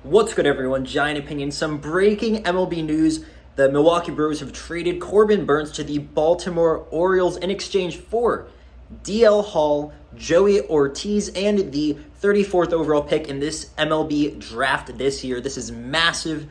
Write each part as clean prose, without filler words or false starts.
What's good, everyone? Giant Opinion. Some breaking MLB news. The Milwaukee Brewers have traded Corbin Burnes to the Baltimore Orioles in exchange for DL Hall, Joey Ortiz, and the 34th overall pick in this MLB draft this year. This is massive.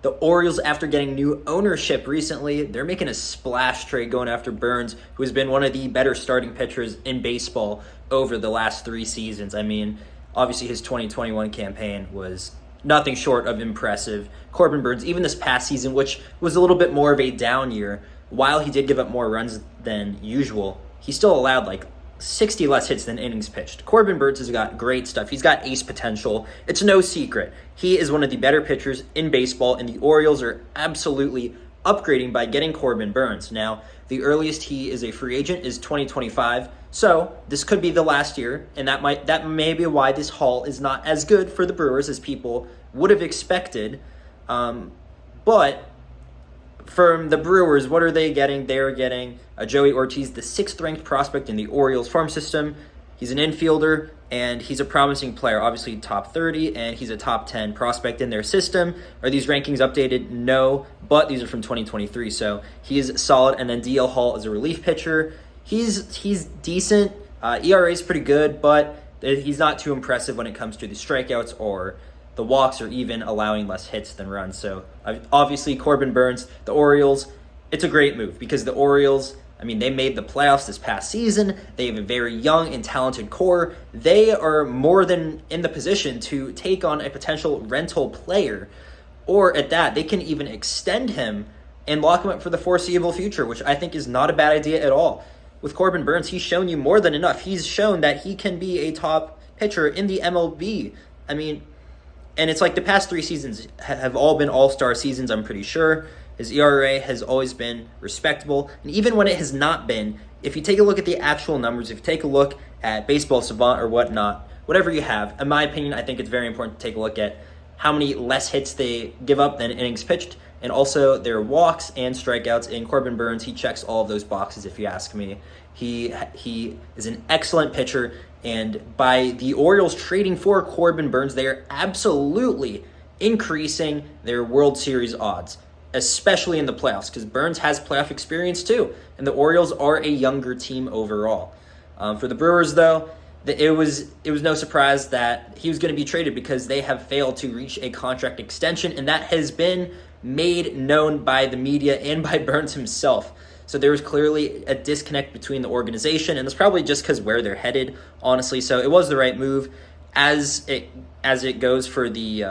The Orioles, after getting new ownership recently, they're making a splash trade going after Burnes, who has been one of the better starting pitchers in baseball over the last 3 seasons. I mean, obviously his 2021 campaign was nothing short of impressive. Corbin Burnes, even this past season, which was a little bit more of a down year, while he did give up more runs than usual, he still allowed like 60 less hits than innings pitched. Corbin Burnes has got great stuff. He's got ace potential. It's no secret. He is one of the better pitchers in baseball, and the Orioles are absolutely upgrading by getting Corbin Burnes. Now, the earliest he is a free agent is 2025, so this could be the last year, and that may be why this haul is not as good for the Brewers as people would have expected. But from the Brewers, what are they getting? They're getting Joey Ortiz, the 6th-ranked prospect in the Orioles farm system. He's an infielder, and he's a promising player, obviously top 30, and he's a top 10 prospect in their system. Are these rankings updated? No, but these are from 2023, so he is solid. And then DL Hall is a relief pitcher. He's decent. ERA is pretty good, but he's not too impressive when it comes to the strikeouts or the walks, or even allowing less hits than runs. So obviously Corbin Burnes, the Orioles, it's a great move because the Orioles, I mean, they made the playoffs this past season. They have a very young and talented core. They are more than in the position to take on a potential rental player, or at that, they can even extend him and lock him up for the foreseeable future, which I think is not a bad idea at all. With Corbin Burnes, he's shown you more than enough. He's shown that he can be a top pitcher in the MLB. I mean, and it's like the past 3 seasons have all been all-star seasons, I'm pretty sure. His ERA has always been respectable. And even when it has not been, if you take a look at the actual numbers, if you take a look at Baseball Savant or whatnot, whatever you have, in my opinion, I think it's very important to take a look at how many less hits they give up than innings pitched, and also their walks and strikeouts. In Corbin Burnes, he checks all of those boxes, if you ask me. He is an excellent pitcher, and by the Orioles trading for Corbin Burnes, they are absolutely increasing their World Series odds, especially in the playoffs, because Burnes has playoff experience too, and the Orioles are a younger team overall. For the Brewers, though, it was no surprise that he was going to be traded because they have failed to reach a contract extension, and that has been made known by the media and by Burnes himself. So there was clearly a disconnect between the organization, and it's probably just because where they're headed, honestly. So it was the right move as it goes for the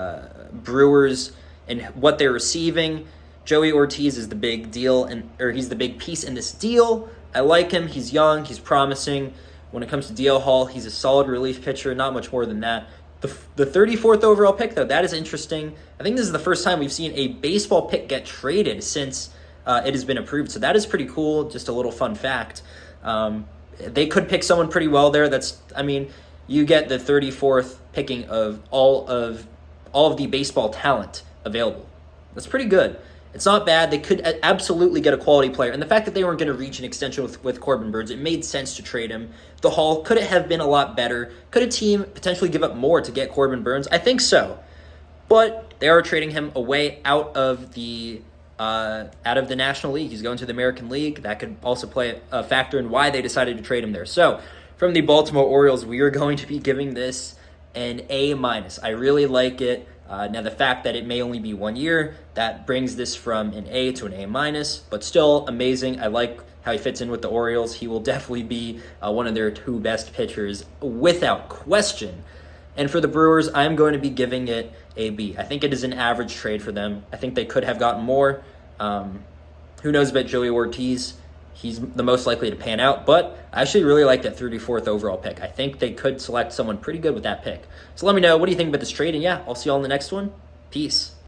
Brewers and what they're receiving. Joey Ortiz is the big deal, or he's the big piece in this deal. I like him. He's young. He's promising. When it comes to DL Hall, he's a solid relief pitcher, not much more than that. The 34th overall pick, though, that is interesting. I think this is the first time we've seen a baseball pick get traded since it has been approved. So that is pretty cool. Just a little fun fact. They could pick someone pretty well there. You get the 34th picking of all of the baseball talent available. That's pretty good. It's not bad. They could absolutely get a quality player. And the fact that they weren't going to reach an extension with Corbin Burnes, it made sense to trade him. The haul, could it have been a lot better? Could a team potentially give up more to get Corbin Burnes? I think so. But they are trading him away out of the National League. He's going to the American League. That could also play a factor in why they decided to trade him there. So from the Baltimore Orioles, we are going to be giving this an A-. I really like it. Now, the fact that it may only be 1 year, that brings this from an A to an A-, but still amazing. I like how he fits in with the Orioles. He will definitely be one of their 2 best pitchers without question. And for the Brewers, I'm going to be giving it a B. I think it is an average trade for them. I think they could have gotten more. Who knows about Joey Ortiz? He's the most likely to pan out, but I actually really like that 34th overall pick. I think they could select someone pretty good with that pick. So let me know, what do you think about this trade? And yeah, I'll see you all in the next one. Peace.